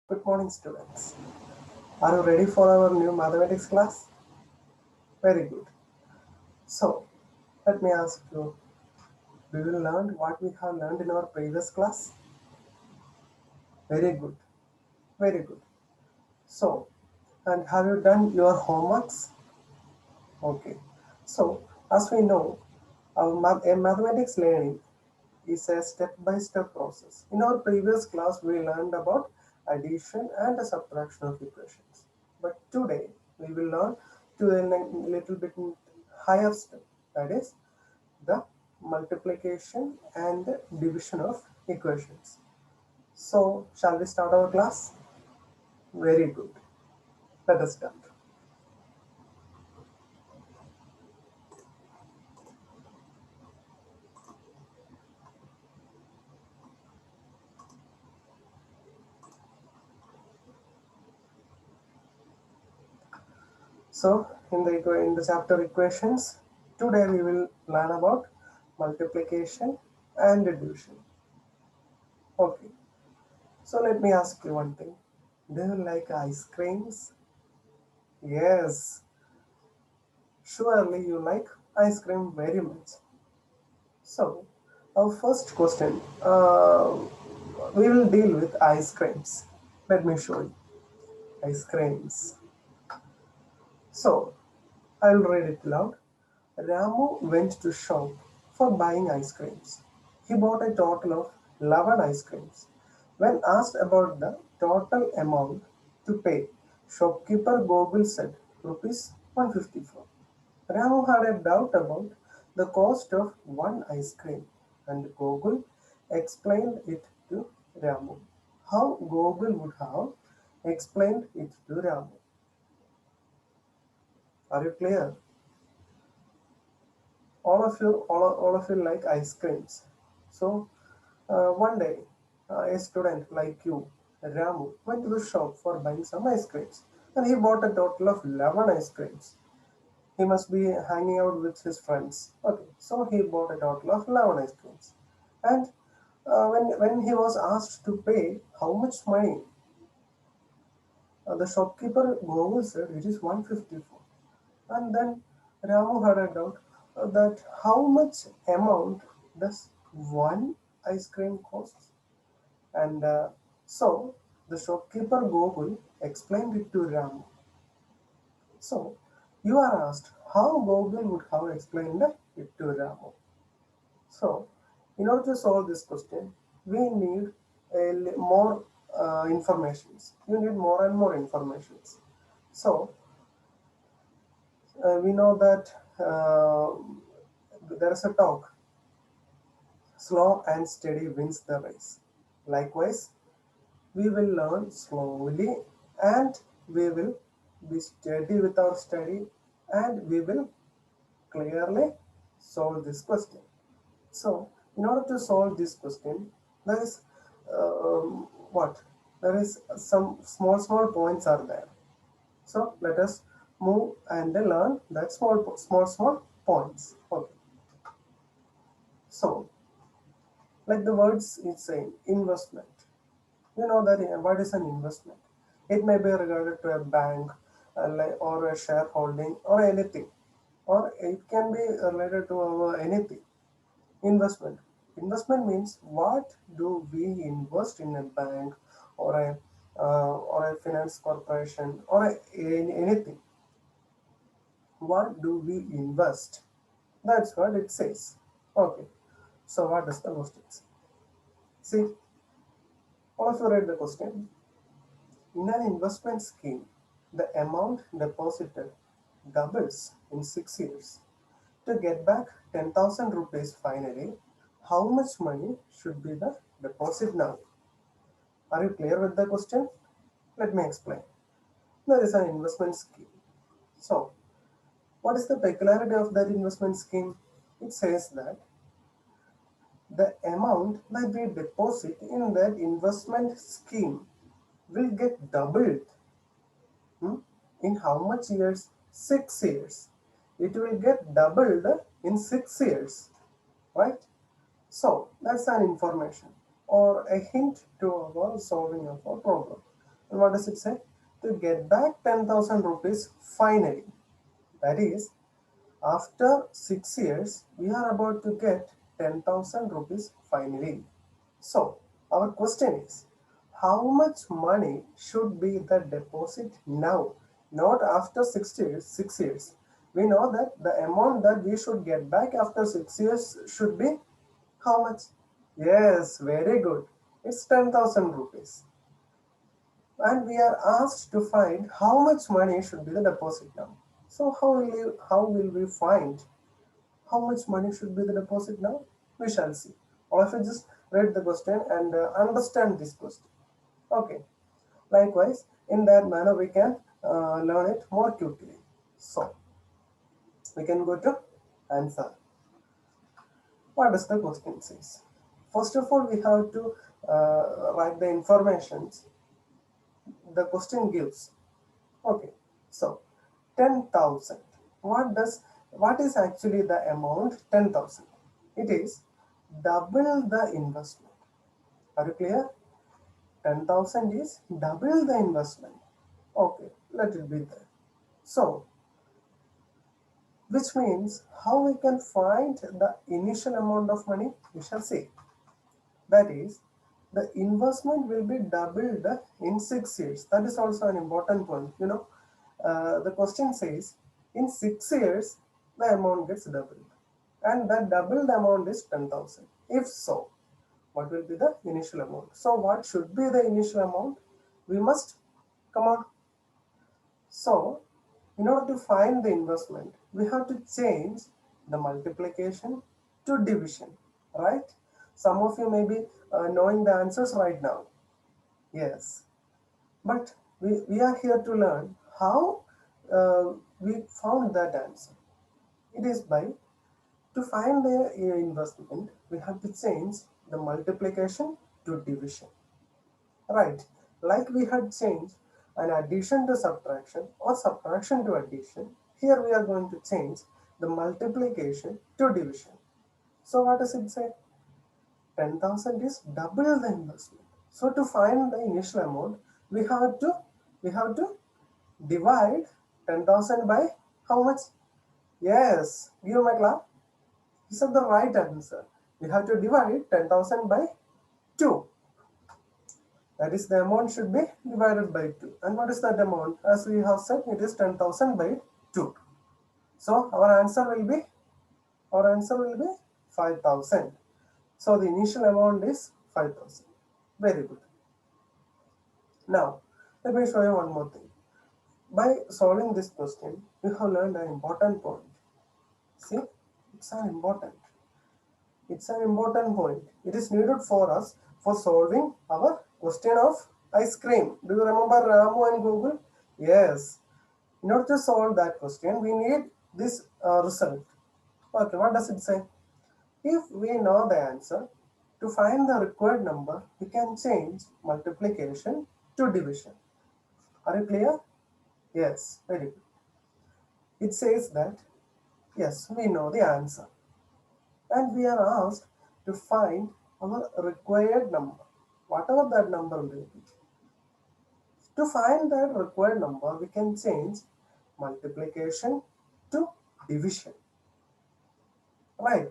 Good morning, students. Are you ready for our new mathematics class? Very good. So, let me ask you, we will learn what we have learned in our previous class? Very good. Very good. So, and have you done your homeworks? Okay. So, as we know, a mathematics learning is a step-by-step process. In our previous class, we learned about addition and the subtraction of equations. But today, we will learn to a little bit higher step, that is the multiplication and division of equations. So, shall we start our class? Very good. Let us start. So, in the chapter equations, today we will learn about multiplication and division. Okay. So let me ask you one thing. Do you like ice creams? Yes, surely you like ice cream very much. So, our first question, we will deal with ice creams. Let me show you ice creams. So, I will read it loud. Ramu went to shop for buying ice creams. He bought a total of 11 ice creams. When asked about the total amount to pay, shopkeeper Gogul said rupees 154. Ramu had a doubt about the cost of one ice cream and Gogul explained it to Ramu. How Gogul would have explained it to Ramu? Are you clear? All of you like ice creams. So one day, a student like you, Ramu, went to the shop for buying some ice creams, and he bought a total of 11 ice creams. He must be hanging out with his friends. Okay, so he bought a total of 11 ice creams, and when he was asked to pay how much money, the shopkeeper Gogol said it is 154. And then Ramu had a doubt that how much amount does one ice cream cost? And so the shopkeeper Gogul explained it to Ramu. So you are asked how Gogul would have explained it to Ramu. So in order to solve this question, we need more informations. You need more and more informations. So we know that there is a talk, slow and steady wins the race. Likewise, we will learn slowly and we will be steady with our study and we will clearly solve this question. So, in order to solve this question, there is what? There is some small points are there. So let us move and learn that small points. Okay. So, like the words is saying, investment. You know that what is an investment? It may be regarded to a bank, or a shareholding, or anything, or it can be related to our anything. Investment. Investment means what do we invest in a bank or a finance corporation or anything. What do we invest? That's what it says. Okay. So what does the question say? See, all of you read the question. In an investment scheme, the amount deposited doubles in 6 years. To get back 10,000 rupees finally, how much money should be the deposit now? Are you clear with the question? Let me explain. There is an investment scheme. So, what is the peculiarity of that investment scheme? It says that the amount that we deposit in that investment scheme will get doubled. In how much years? 6 years. It will get doubled in 6 years, right? So that's an information or a hint to our solving of our problem. And what does it say? To get back 10,000 rupees finally. That is, after 6 years, we are about to get 10,000 rupees finally. So, our question is, how much money should be the deposit now? Not after 6 years. 6 years. We know that the amount that we should get back after 6 years should be how much? Yes, very good. It's 10,000 rupees. And we are asked to find how much money should be the deposit now. So how will we find how much money should be the deposit now? We shall see. Or if you just read the question and understand this question. Okay. Likewise, in that manner, we can learn it more quickly. So, we can go to answer. What does the question says? First of all, we have to write the informations the question gives. Okay. So, 10,000. What is actually the amount 10,000? It is double the investment. Are you clear? 10,000 is double the investment. Okay, let it be there. So, which means how we can find the initial amount of money? We shall see. That is, the investment will be doubled in 6 years. That is also an important point. The question says in 6 years the amount gets doubled, and that doubled amount is 10,000. If so, what will be the initial amount? So what should be the initial amount? We must come on. So in order to find the investment, we have to change the multiplication to division, right? Some of you may be knowing the answers right now. Yes, but we are here to learn how we found that answer. It is by to find the investment, we have to change the multiplication to division. Right, like we had changed an addition to subtraction or subtraction to addition, here we are going to change the multiplication to division. So what does it say? 10,000 is double the investment. So to find the initial amount, we have to divide 10,000 by how much? Yes, give my clap. This is the right answer. We have to divide 10,000 by 2. That is, the amount should be divided by 2. And what is that amount? As we have said, it is 10,000 by 2. So our answer will be 5,000. So the initial amount is 5,000. Very good. Now, let me show you one more thing. By solving this question, you have learned an important point. See, it's an important. It's an important point. It is needed for us for solving our question of ice cream. Do you remember Ramu and Google? Yes. In order to solve that question, we need this result. Okay, what does it say? If we know the answer, to find the required number, we can change multiplication to division. Are you clear? Yes, very good. It says that, yes, we know the answer. And we are asked to find our required number, whatever that number will be. To find that required number, we can change multiplication to division. Right?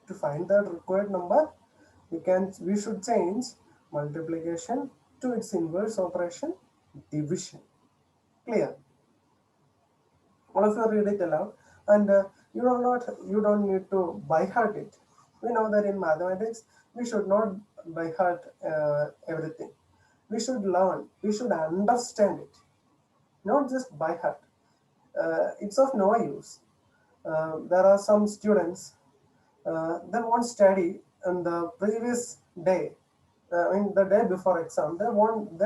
To find that required number, we should change multiplication to its inverse operation, division. Clear? All of you read it aloud, and you don't need to by heart it. We know that in mathematics we should not by heart everything. We should learn. We should understand it, not just by heart. It's of no use. There are some students they won't study on the previous day. In the day before exam, they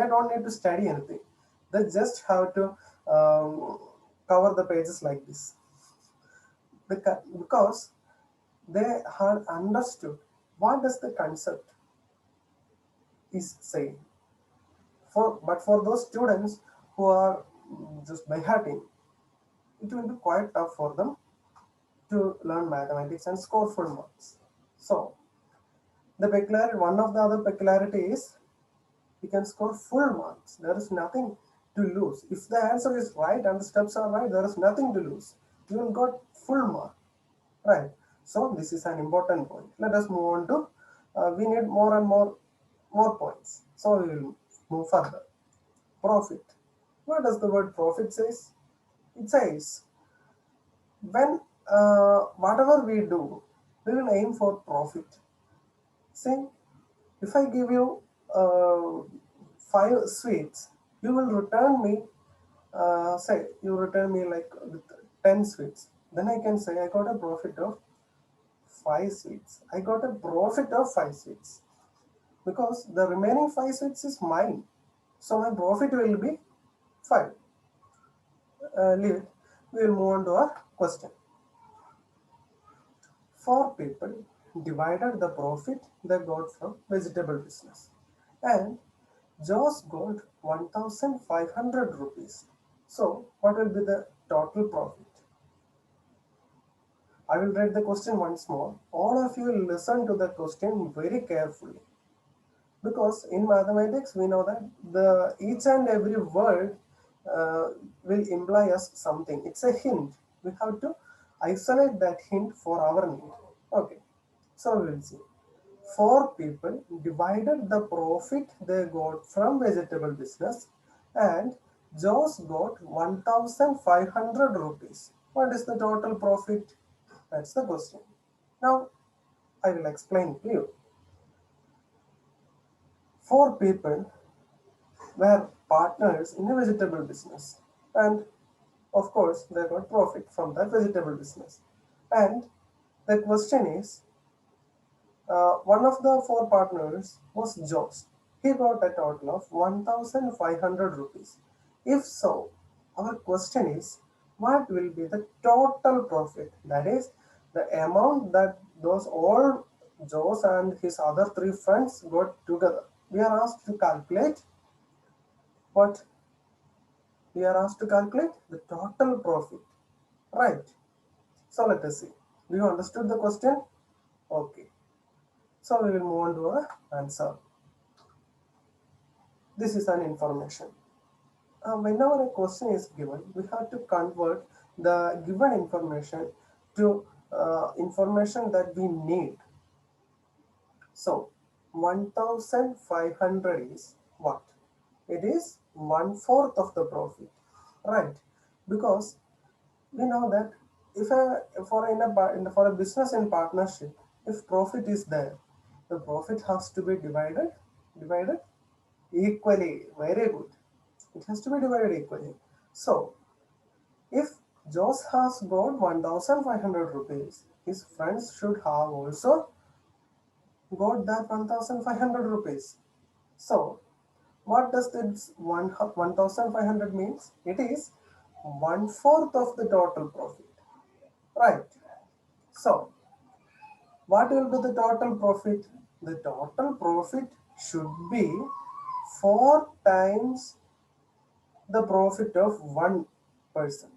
don't need to study anything. They just have to cover the pages like this because they had understood what does the concept is saying. But for those students who are just by hearting, it will be quite tough for them to learn mathematics and score full marks. So one of the other peculiarity is He can score full marks. There is nothing to lose. If the answer is right and the steps are right, there is nothing to lose. You will got full mark, right? So this is an important point. Let us move on to. We need more and more points. So we will move further. Profit. What does the word profit says? It says when whatever we do, we will aim for profit. See, if I give you five sweets, you will return me. Say you return me like with 10 sweets. Then I can say I got a profit of 5 sweets. I got a profit of 5 sweets because the remaining 5 sweets is mine. So my profit will be 5. Leave it. We will move on to our question. Four people divided the profit they got from vegetable business, and Josh got 1,500 rupees. So, what will be the total profit? I will read the question once more. All of you listen to the question very carefully, because in mathematics we know that the each and every word uh, will imply us something. It's a hint. We have to isolate that hint for our need. Okay, so we will see. Four people divided the profit they got from vegetable business, and Josh got 1,500 rupees. What is the total profit? That's the question. Now I will explain to you. Four people were partners in a vegetable business, and of course they got profit from that vegetable business. And the question is, one of the four partners was Josh. He got a total of 1,500 rupees. If so, our question is, what will be the total profit? That is, the amount that those all Josh and his other three friends got together. We are asked to calculate what? We are asked to calculate the total profit. Right. So let us see. Do you understood the question? Okay. So we will move on to our answer. This is an information. Whenever a question is given, we have to convert the given information to information that we need. So 1,500 is what? It is 1/4 of the profit, right? Because we know that if a for a business in partnership, if profit is there, the profit has to be divided equally. Very good. It has to be divided equally. So if Josh has got 1,500 rupees, his friends should have also got that 1,500 rupees. So what does this 1,500 means? It is 1/4 of the total profit. Right. So what will be the total profit? The total profit should be 4 times the profit of one person.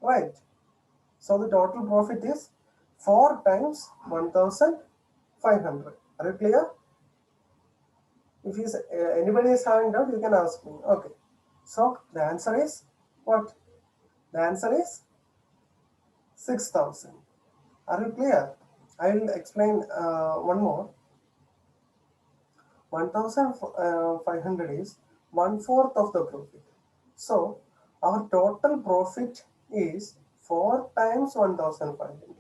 Right. So the total profit is 4 times 1,500. Are you clear? If anybody is having doubt, you can ask me. Okay. So the answer is what? The answer is 6,000. Are you clear? I will explain one more. 1,500 is 1/4 of the profit. So our total profit is 4 times 1,500.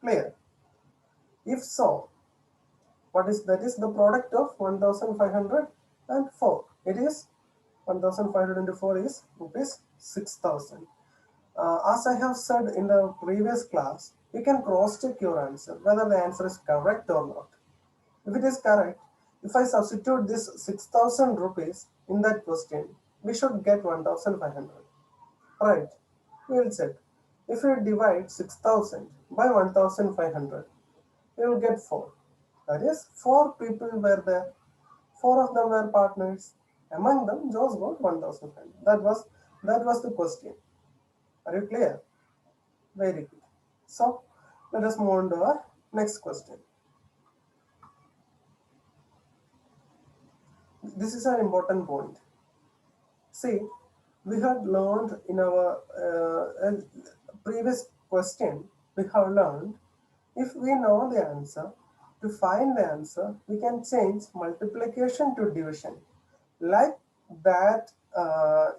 Clear? If so, what is that? Is the product of 1,500 and 4. It is 1,500 into 4 is rupees 6,000. As I have said in the previous class, you can cross check your answer whether the answer is correct or not. If it is correct, if I substitute this 6,000 rupees in that question, we should get 1,500. Right? We will check. If we divide 6,000 by 1,500, we will get 4. That is, 4 people were there. 4 of them were partners. Among them, Josh got 1,500. That was the question. Are you clear? Very good. So let us move on to our next question. this is an important point. See, we had learned in our previous question, we have learned if we know the answer, to find the answer, we can change multiplication to division. Like that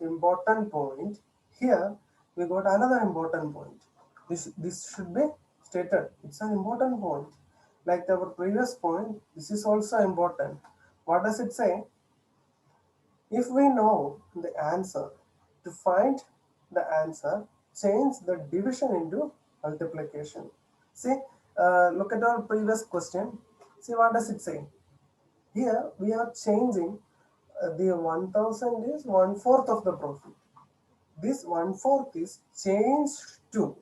important point, here we got another important point. This should be stated. It's an important point. Like our previous point, this is also important. What does it say? If we know the answer, to find the answer, change the division into multiplication. See, look at our previous question. See, what does it say? Here we are changing the 1000 is 1/4 of the profit. This 1/4 is changed to,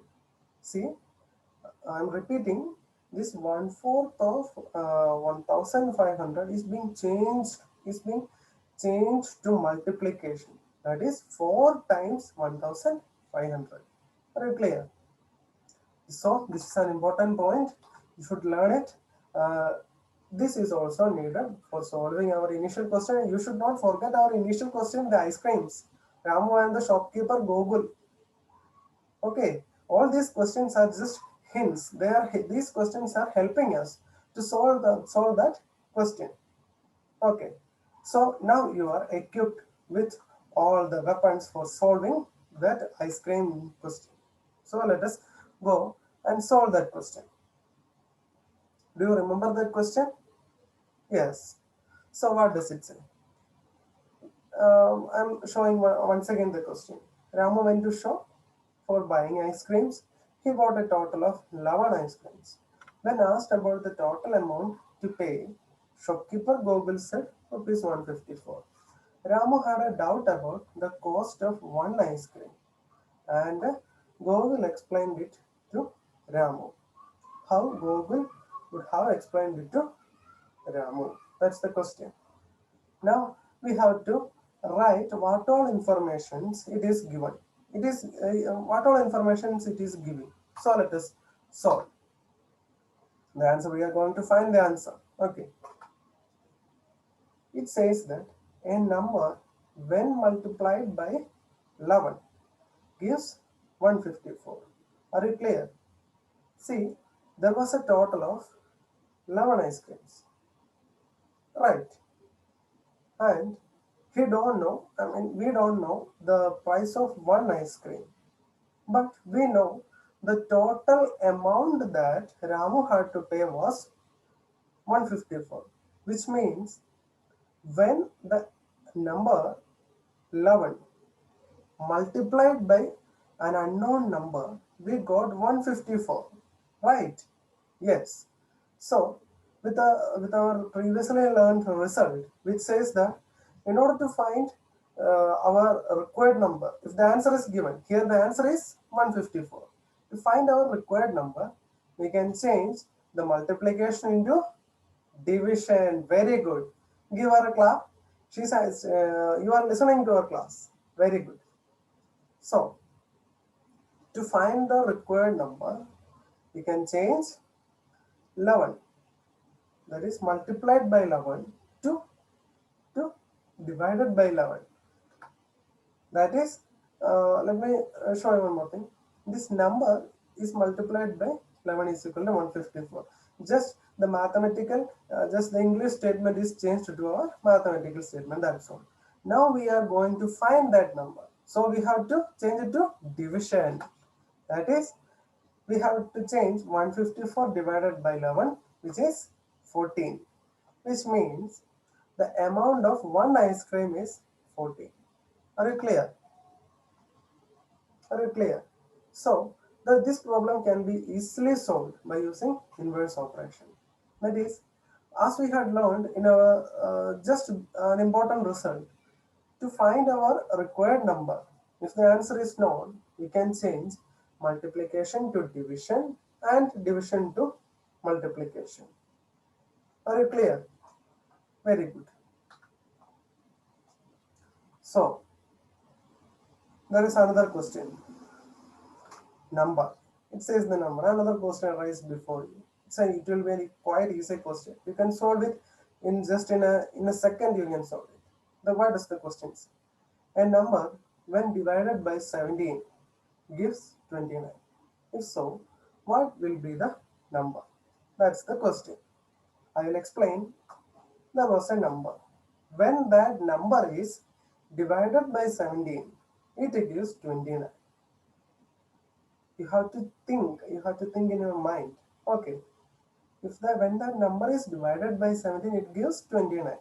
see, I'm repeating, this 1/4 of 1500 is being changed to multiplication. That is 4 times 1500. Are you clear? So this is an important point. You should learn it. This is also needed for solving our initial question. You should not forget our initial question, the ice creams. Ramu and the shopkeeper Gogul. Okay, all these questions are just hints. These questions are helping us to solve that question. Okay, so now you are equipped with all the weapons for solving that ice cream question. So let us go and solve that question. Do you remember that question? Yes. So what does it say? I'm showing once again the question. Ramu went to shop for buying ice creams. He bought a total of 11 ice creams. When asked about the total amount to pay, shopkeeper Gogul said rupees 154. Ramu had a doubt about the cost of one ice cream, and Gogul explained it to Ramu. How Gogul would have explained it to Ramu? That's the question. Now we have to write what all informations it is given. It is what all informations it is giving. So let us solve. The answer, we are going to find the answer. Okay. It says that a number when multiplied by 11 gives 154. Are you clear? See, there was a total of 11 ice creams. Right. And we don't know, we don't know the price of one ice cream. But we know the total amount that Ramu had to pay was 154, which means when the number 11 multiplied by an unknown number, we got 154, right? Yes. So with our previously learned result, which says that in order to find our required number, if the answer is given, here the answer is 154. To find our required number, we can change the multiplication into division. Very good. Give her a clap. She says, you are listening to her class. Very good. So, to find the required number, we can change 11, that is multiplied by 11, to divided by 11. That is, let me show you one more thing. This number is multiplied by 11 is equal to 154. Just the mathematical, just the English statement is changed to our mathematical statement, that's all. Now we are going to find that number. So we have to change it to division. That is, we have to change 154 divided by 11, which is 14, which means the amount of one ice cream is 14. Are you clear? Are you clear? So, this problem can be easily solved by using inverse operation. That is, as we had learned in our just an important result, to find our required number, if the answer is known, we can change multiplication to division and division to multiplication. Are you clear? Very good. So, there is another question. Number. It says the number. Another question raised before you. It will be a quite easy question. You can solve it in a second. You can solve it. What does the question say? A number when divided by 17 gives 29. If so, what will be the number? That's the question. I will explain. There was a number. When that number is divided by 17, it gives 29. You have to think in your mind. Okay, if the when that number is divided by 17, it gives 29.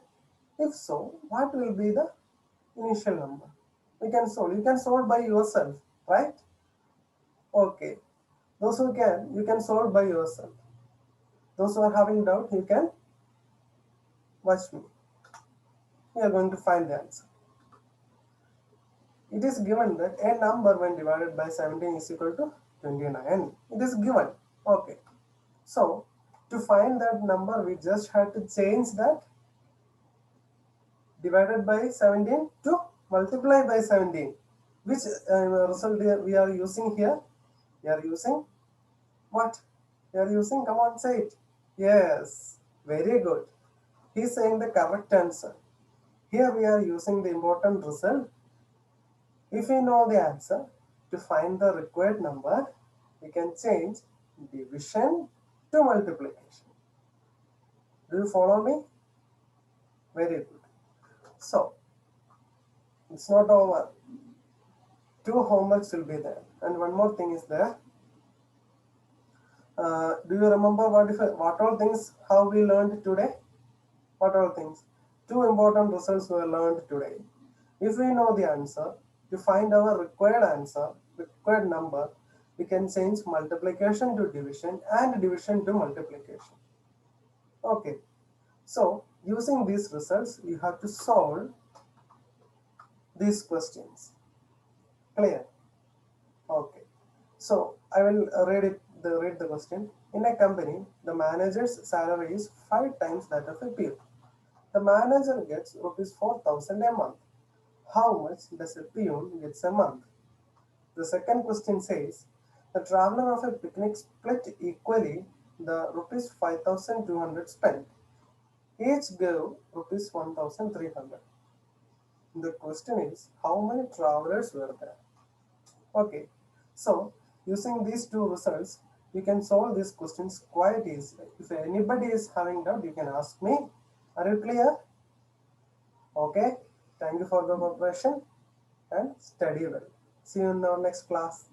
If so, what will be the initial number? We can solve. You can solve by yourself, right? Okay. Those who can, you can solve by yourself. Those who are having doubt, you can watch me. We are going to find the answer. It is given that a number when divided by 17 is equal to 29. It is given. Okay. So, to find that number, we just have to change that divided by 17 to multiply by 17. Which result we are using here? We are using what? We are using, come on, say it. Yes, very good. He is saying the correct answer. Here we are using the important result. If we know the answer, to find the required number, we can change division to multiplication. Do you follow me? Very good. So, it's not over. 2 homeworks will be there. And one more thing is there. Do you remember what all things how we learned today? What all things? 2 important results were learned today. If we know the answer, to find our required answer, required number, we can change multiplication to division and division to multiplication. Okay. So, using these results, you have to solve these questions. Clear? Okay. So, I will read the question. In a company, the manager's salary is 5 times that of a peon. The manager gets rupees 4,000 a month. How much does a peon gets a month? The second question says, the traveler of a picnic split equally the rupees 5,200 spent. Each gave rupees 1,300. The question is, how many travelers were there? Okay, so using these 2 results, you can solve these questions quite easily. If anybody is having doubt, you can ask me. Are you clear? Okay, thank you for the preparation and study well. See you in our next class.